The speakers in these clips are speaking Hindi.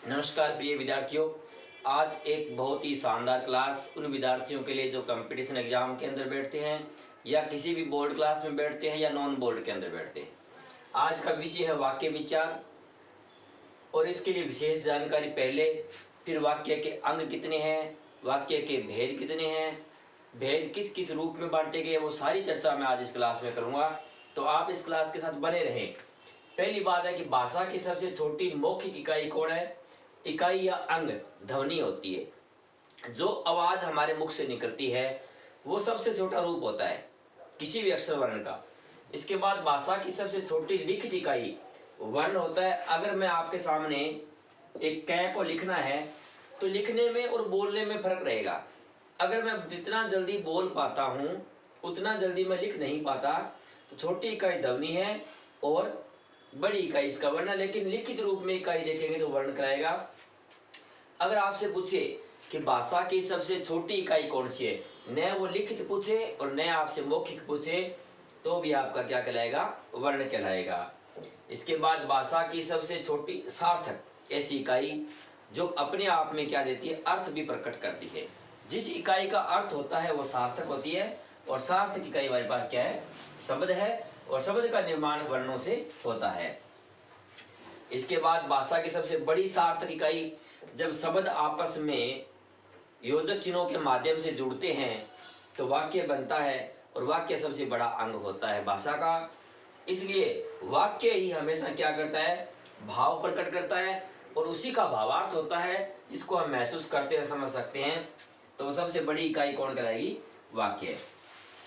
नमस्कार प्रिय विद्यार्थियों। आज एक बहुत ही शानदार क्लास उन विद्यार्थियों के लिए जो कंपटीशन एग्जाम के अंदर बैठते हैं या किसी भी बोर्ड क्लास में बैठते हैं या नॉन बोर्ड के अंदर बैठते हैं। आज का विषय है वाक्य विचार और इसके लिए विशेष जानकारी पहले, फिर वाक्य के अंग कितने हैं, वाक्य के भेद कितने हैं, भेद किस किस रूप में बांटे गए, वो सारी चर्चा मैं आज इस क्लास में करूँगा। तो आप इस क्लास के साथ बने रहें। पहली बात है कि भाषा की सबसे छोटी मौखिक इकाई कौन है? इकाई या अंग ध्वनि होती है। जो आवाज हमारे मुख से निकलती है वो सबसे छोटा रूप होता है किसी भी अक्षर वर्ण का। इसके बाद भाषा की सबसे छोटी लिखित इकाई वर्ण होता है। अगर मैं आपके सामने एक कै को लिखना है तो लिखने में और बोलने में फर्क रहेगा। अगर मैं जितना जल्दी बोल पाता हूँ उतना जल्दी मैं लिख नहीं पाता। तो छोटी इकाई ध्वनि है और बड़ी इकाई इसका वर्ण है, लेकिन लिखित रूप में इकाई देखेंगे तो वर्ण कराएगा। अगर आपसे पूछे कि भाषा की सबसे छोटी इकाई कौन सी है, न वो लिखित पूछे और न आपसे मौखिक पूछे, तो भी आपका क्या कहलाएगा? वर्ण कहलाएगा। इसके बाद भाषा की सबसे छोटी सार्थक ऐसी इकाई जो अपने आप में क्या देती है? अर्थ भी प्रकट करती है। जिस इकाई का अर्थ होता है वो सार्थक होती है, और सार्थक इकाई हमारे पास क्या है? शब्द है, और शब्द का निर्माण वर्णों से होता है। इसके बाद भाषा की सबसे बड़ी सार्थक इकाई जब शब्द आपस में योजक चिन्हों के माध्यम से जुड़ते हैं तो वाक्य बनता है, और वाक्य सबसे बड़ा अंग होता है भाषा का। इसलिए वाक्य ही हमेशा क्या करता है? भाव प्रकट करता है, और उसी का भावार्थ होता है जिसको हम महसूस करते हैं, समझ सकते हैं। तो सबसे बड़ी इकाई कौन कहलाएगी? वाक्य।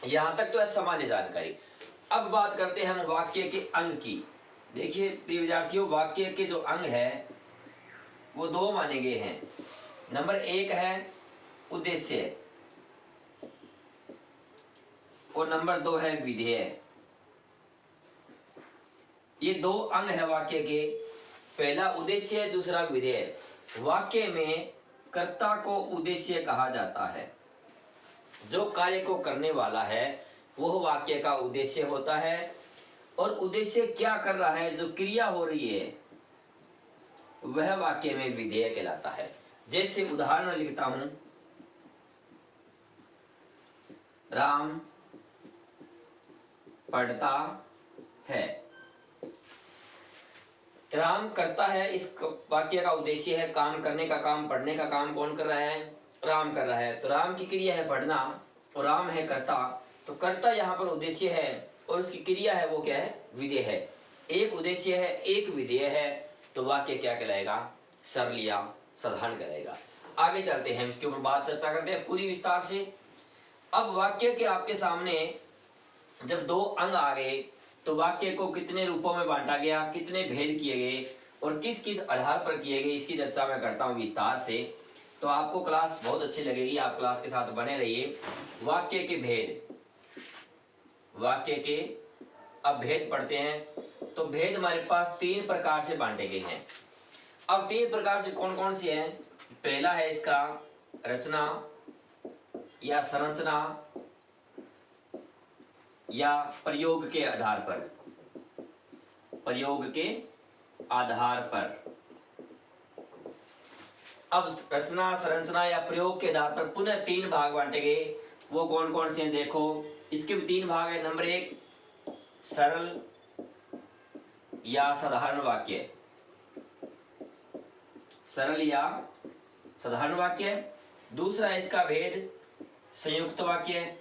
यहाँ तक तो है सामान्य जानकारी। अब बात करते हैं हम वाक्य के अंग की। देखिए प्रिय विद्यार्थियों, वाक्य के जो अंग है वो दो माने गए हैं। नंबर एक है उद्देश्य और नंबर दो है विधेय। ये दो अंग है वाक्य के। पहला उद्देश्य है, दूसरा विधेय। वाक्य में कर्ता को उद्देश्य कहा जाता है। जो कार्य को करने वाला है वह वाक्य का उद्देश्य होता है, और उद्देश्य क्या कर रहा है, जो क्रिया हो रही है, वह वाक्य में विधेय कहलाता है। जैसे उदाहरण लिखता हूं, राम पढ़ता है। राम करता है, इस वाक्य का उद्देश्य है काम करने का काम। पढ़ने का काम कौन कर रहा है? राम कर रहा है। तो राम की क्रिया है पढ़ना और राम है कर्ता। तो कर्ता यहाँ पर उद्देश्य है और उसकी क्रिया है वो क्या है? विधेय है। एक उद्देश्य है, एक विधेय है, तो वाक्य क्या कहलाएगा? सरल या साधारण कहलाएगा। आगे चलते हैं, इसके ऊपर बात चर्चा करते हैं पूरी विस्तार से। अब वाक्य के आपके सामने जब दो अंग आ गए तो वाक्य को कितने रूपों में बांटा गया, कितने भेद किए गए और किस किस आधार पर किए गए, इसकी चर्चा मैं करता हूं विस्तार से। तो आपको क्लास बहुत अच्छी लगेगी, आप क्लास के साथ बने रहिए। वाक्य के भेद, वाक्य के अब भेद पढ़ते हैं। तो भेद हमारे पास तीन प्रकार से बांटे गए हैं। अब तीन प्रकार से कौन कौन से हैं? पहला है इसका रचना या संरचना या प्रयोग के आधार पर। प्रयोग के आधार पर। अब रचना, संरचना या प्रयोग के आधार पर पुनः तीन भाग बांटे गए। वो कौन कौन से हैं देखो, इसके भी तीन भाग है। नंबर एक सरल या साधारण वाक्य, सरल या साधारण वाक्य। दूसरा है इसका भेद संयुक्त वाक्य,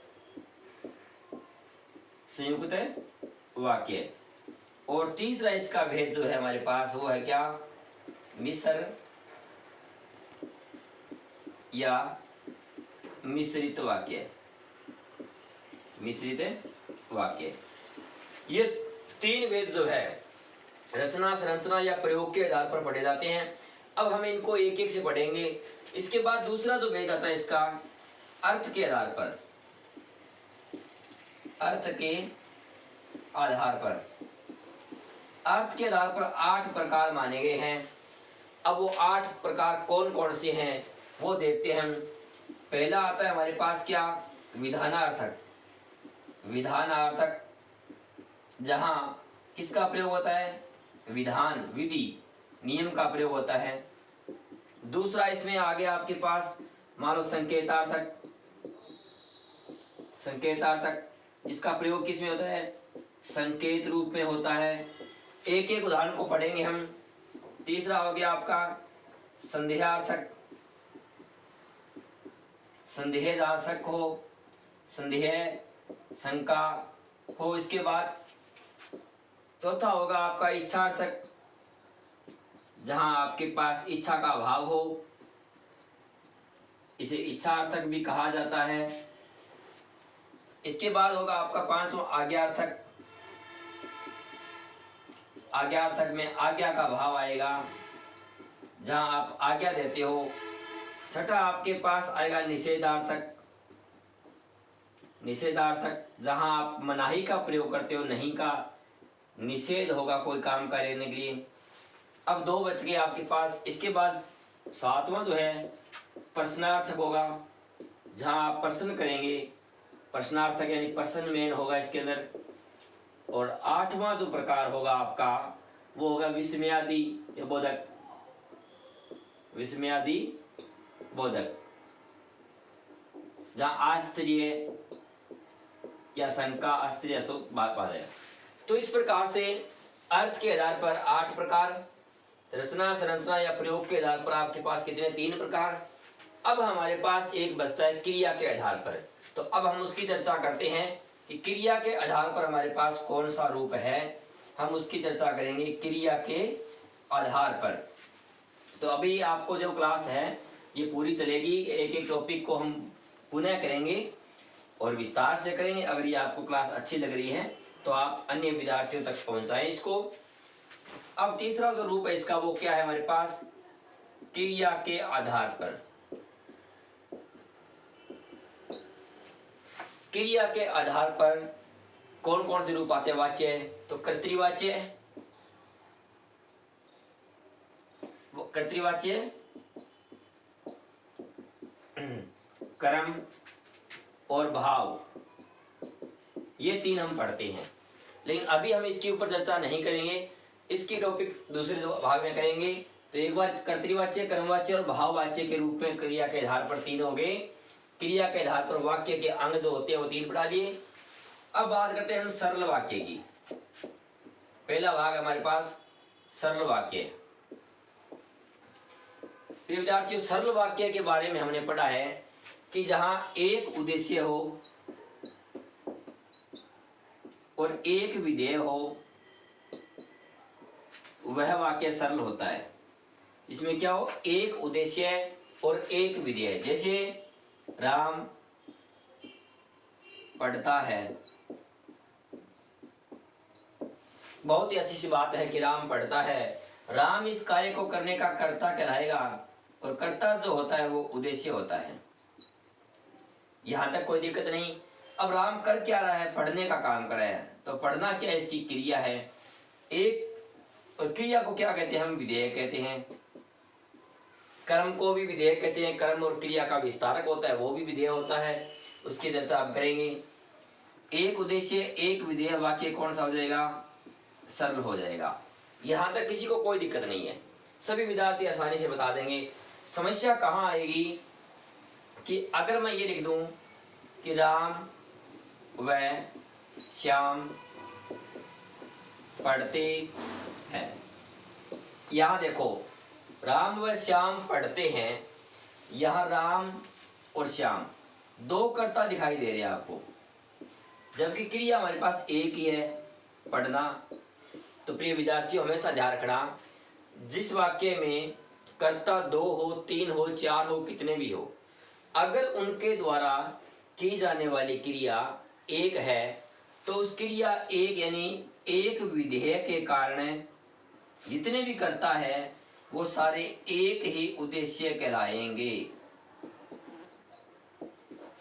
संयुक्त वाक्य। और तीसरा इसका भेद जो है हमारे पास वो है क्या? मिश्र या मिश्रित वाक्य, मिश्रित वाक्य। ये तीन भेद जो है रचना, संरचना या प्रयोग के आधार पर पढ़े जाते हैं। अब हम इनको एक एक से पढ़ेंगे। इसके बाद दूसरा जो भेद आता है इसका अर्थ के आधार पर, अर्थ के आधार पर। अर्थ के आधार पर 8 प्रकार माने गए हैं। अब वो 8 प्रकार कौन कौन से हैं वो देखते हैं हम। पहला आता है हमारे पास क्या? विधानार्थक। विधानार्थक जहां किसका प्रयोग होता है? विधान, विधि, नियम का प्रयोग होता है। दूसरा इसमें आ गया आपके पास मान लो संकेतार्थक। संकेतार्थक इसका प्रयोग किस में होता है? संकेत रूप में होता है। एक एक उदाहरण को पढ़ेंगे हम। तीसरा हो गया आपका संदेहार्थक। संदेह जहाँ शक हो, संदेह शंका हो। इसके बाद चौथा होगा आपका इच्छार्थक, जहां आपके पास इच्छा का अभाव हो, इसे इच्छार्थक भी कहा जाता है। इसके बाद होगा आपका पांचवा आज्ञार्थक। आज्ञार्थक में आज्ञा का भाव आएगा, जहां आप आज्ञा देते हो। छठा आपके पास आएगा निषेधार्थक। निषेधार्थक जहां आप मनाही का प्रयोग करते हो, नहीं का निषेध होगा कोई काम करने के लिए। अब दो बच गए आपके पास। इसके बाद सातवां जो है प्रश्नार्थक होगा, जहां आप प्रश्न करेंगे। प्रश्नार्थक यानी प्रश्न मेन होगा इसके अंदर। और आठवां जो प्रकार होगा आपका वो होगा विस्मयादि या बोधक। विस्मयादि बोधक, जहां आश्चर्य या शंका, आश्चर्य शोक बात पा जाएगा। तो इस प्रकार से अर्थ के आधार पर 8 प्रकार, रचना संरचना या प्रयोग के आधार पर आपके पास कितने? 3 प्रकार। अब हमारे पास एक बचता है क्रिया के आधार पर। तो अब हम उसकी चर्चा करते हैं कि क्रिया के आधार पर हमारे पास कौन सा रूप है। हम उसकी चर्चा करेंगे क्रिया के आधार पर। तो अभी आपको जो क्लास है ये पूरी चलेगी। एक एक टॉपिक को हम पुनः करेंगे और विस्तार से करेंगे। अगर ये आपको क्लास अच्छी लग रही है तो आप अन्य विद्यार्थियों तक पहुंचाएं इसको। अब तीसरा जो रूप है इसका वो क्या है हमारे पास? क्रिया के आधार पर। क्रिया के आधार पर कौन कौन से रूप आते हैं? वाच्य, तो कर्तृवाच्य, कर्तृवाच्य, कर्म और भाव, ये 3 हम पढ़ते हैं। लेकिन अभी हम इसके ऊपर चर्चा नहीं करेंगे। इसकी टॉपिक दूसरे भाग में करेंगे। तो एक बार कर्तृवाच्य, कर्मवाच्य और भाववाच्य के रूप में क्रिया के आधार पर 3 हो गए। क्रिया के आधार पर वाक्य के अंग जो होते हैं वो 3 पढ़ा लिए। अब बात करते हैं हम सरल वाक्य की। पहला भाग हमारे पास सरल वाक्य। विद्यार्थियों, सरल वाक्य के बारे में हमने पढ़ा है कि जहां एक उद्देश्य हो और एक विधेय हो, वह वाक्य सरल होता है। इसमें क्या हो? एक उद्देश्य और एक विधेय। जैसे राम पढ़ता है, बहुत ही अच्छी सी बात है कि राम पढ़ता है। राम इस कार्य को करने का कर्ता कहलाएगा और कर्ता जो होता है वो उद्देश्य होता है। यहां तक कोई दिक्कत नहीं। अब राम कर क्या रहा है? पढ़ने का काम कर रहा है। तो पढ़ना क्या है? इसकी क्रिया है। एक और क्रिया को क्या कहते हैं? हम विधेय कहते हैं। कर्म को भी विधेय कहते हैं। कर्म और क्रिया का विस्तारक होता है वो भी विधेय होता है। उसकी चर्चा आप करेंगे। एक उद्देश्य एक विधेय वाक्य कौन सा हो जाएगा? सरल हो जाएगा। यहां तक किसी को कोई दिक्कत नहीं है, सभी विद्यार्थी आसानी से बता देंगे। समस्या कहां आएगी कि अगर मैं ये लिख दूं कि राम व श्याम पढ़ते हैं। यहां देखो, राम व श्याम पढ़ते हैं। यहां राम और श्याम 2 कर्ता दिखाई दे रहे हैं आपको, जबकि क्रिया हमारे पास एक ही है, पढ़ना। तो प्रिय विद्यार्थियों, हमेशा ध्यान रखना, जिस वाक्य में कर्ता 2 हो, 3 हो, 4 हो, कितने भी हो, अगर उनके द्वारा की जाने वाली क्रिया एक है तो उस क्रिया एक यानी एक विधेय के कारण जितने भी कर्ता है वो सारे एक ही उद्देश्य कहलाएंगे।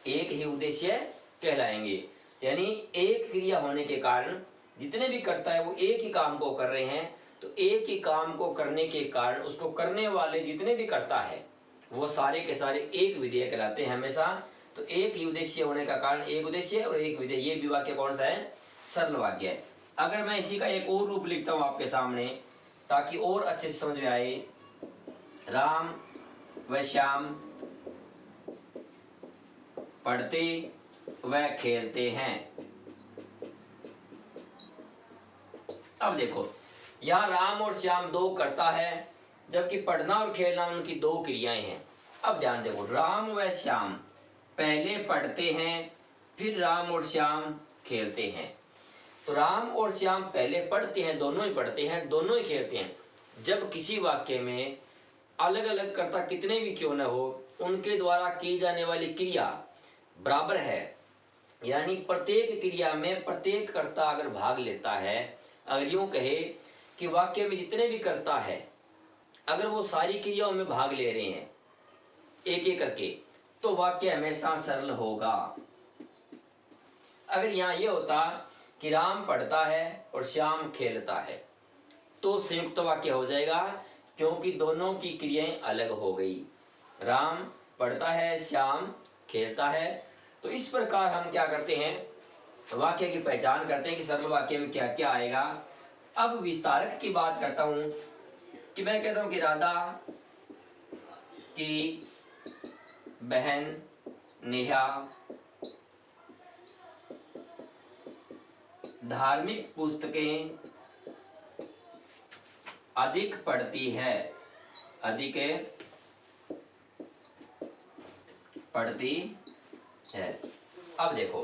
एक ही उद्देश्य कहलाएंगे, यानी एक क्रिया होने के कारण जितने भी कर्ता है वो एक ही काम को कर रहे हैं। तो एक ही काम को करने के कारण उसको करने वाले जितने भी कर्ता है वो सारे के सारे एक विधेय कहलाते हैं हमेशा। तो एक ही उद्देश्य होने का कारण एक उद्देश्य और एक विधेय, ये भी वाक्य कौन सा है? सरल वाक्य है। अगर मैं इसी का एक और रूप लिखता हूं आपके सामने ताकि और अच्छे से समझ में आए। राम व श्याम पढ़ते व खेलते हैं। अब देखो यहाँ राम और श्याम दो करता है, जबकि पढ़ना और खेलना उनकी दो क्रियाएं हैं। अब ध्यान देखो, राम व श्याम पहले पढ़ते हैं, फिर राम और श्याम खेलते हैं। तो राम और श्याम पहले पढ़ते हैं, दोनों ही पढ़ते हैं, दोनों ही खेलते हैं। जब किसी वाक्य में अलग अलग कर्ता कितने भी क्यों न हो, उनके द्वारा की जाने वाली क्रिया बराबर है, यानी प्रत्येक क्रिया में प्रत्येक कर्ता अगर भाग लेता है, अगर यूं कहे कि वाक्य में जितने भी कर्ता है अगर वो सारी क्रियाओं में भाग ले रहे हैं एक एक करके, तो वाक्य हमेशा सरल होगा। अगर यहाँ ये होता कि राम पढ़ता है और श्याम खेलता है, तो संयुक्त वाक्य हो जाएगा, क्योंकि दोनों की क्रियाएं अलग हो गई। राम पढ़ता है, श्याम खेलता है। तो इस प्रकार हम क्या करते हैं, वाक्य की पहचान करते हैं कि सरल वाक्य में क्या क्या आएगा। अब विस्तारक की बात करता हूं कि मैं कहता हूं कि राधा की बहन नेहा धार्मिक पुस्तकें अधिक पढ़ती है, अधिक पढ़ती है। अब देखो,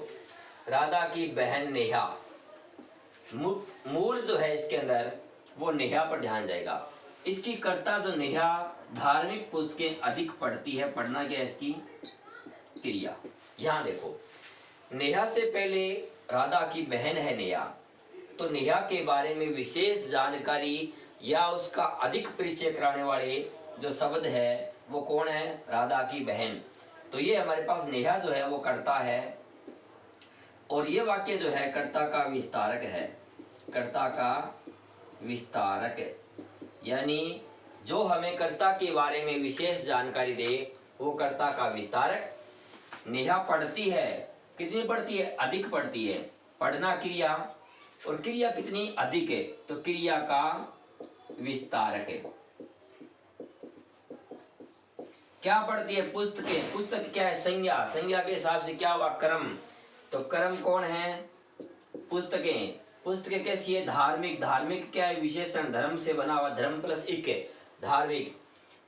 राधा की बहन नेहा, मूल जो है इसके अंदर वो नेहा पर ध्यान जाएगा। इसकी कर्ता जो नेहा धार्मिक पुस्तकें अधिक पढ़ती है, पढ़ना क्या है इसकी क्रिया। यहाँ देखो, नेहा से पहले राधा की बहन है नेहा, तो नेहा के बारे में विशेष जानकारी या उसका अधिक परिचय कराने वाले जो शब्द है वो कौन है, राधा की बहन। तो ये हमारे पास नेहा जो है वो कर्ता है, और ये वाक्य जो है कर्ता का विस्तारक है, कर्ता का विस्तारक, यानी जो हमें कर्ता के बारे में विशेष जानकारी दे वो कर्ता का विस्तारक। नेहा पढ़ती है, कितनी पढ़ती है, अधिक पढ़ती है, पढ़ना क्रिया, और क्रिया कितनी अधिक है, तो क्रिया का विस्तारक है। क्या पढ़ती है, पुस्तकें, पुस्तक क्या है, संज्ञा, संज्ञा के हिसाब से क्या हुआ, क्रम, तो क्रम कौन है, पुस्तकें, पुस्तकें कैसी है, धार्मिक, धार्मिक क्या है, विशेषण, धर्म से बना हुआ, धर्म प्लस इक, धार्मिक,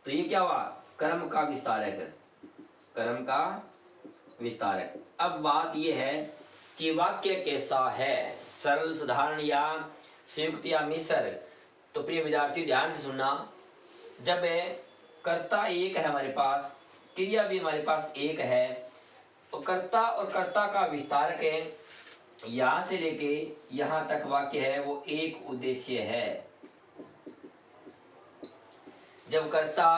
तो ये क्या हुआ, क्रम का विस्तारक, क्रम का विस्तारक। अब बात यह है कि वाक्य कैसा है, सरल, साधारण या संयुक्त या मिश्र। तो प्रिय विद्यार्थी ध्यान से सुनना, जब कर्ता एक है हमारे पास, क्रिया भी हमारे पास एक है, तो कर्ता और कर्ता का विस्तारक है, यहाँ से लेके यहाँ तक वाक्य है वो एक उद्देश्य है। जब कर्ता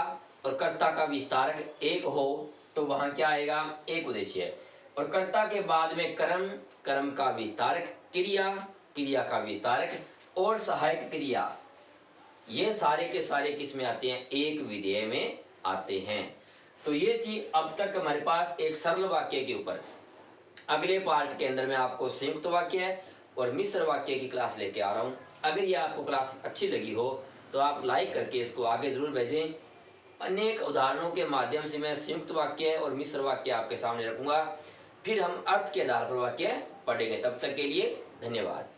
और कर्ता का विस्तारक एक हो तो वहां क्या आएगा, एक उद्देश्य है। और कर्ता के बाद में कर्म, कर्म का विस्तारक, क्रिया, क्रिया का विस्तारक, और सहायक क्रिया, ये सारे के सारे किस में आते हैं, एक विधेय में आते हैं। तो ये थी अब तक हमारे पास एक सरल वाक्य के ऊपर। अगले पार्ट के अंदर मैं आपको संयुक्त वाक्य और मिश्र वाक्य की क्लास लेके आ रहा हूँ। अगर ये आपको क्लास अच्छी लगी हो तो आप लाइक करके इसको आगे जरूर भेजें। अनेक उदाहरणों के माध्यम से मैं संयुक्त वाक्य और मिश्र वाक्य आपके सामने रखूंगा, फिर हम अर्थ के आधार पर वाक्य पढ़ेंगे। तब तक के लिए धन्यवाद।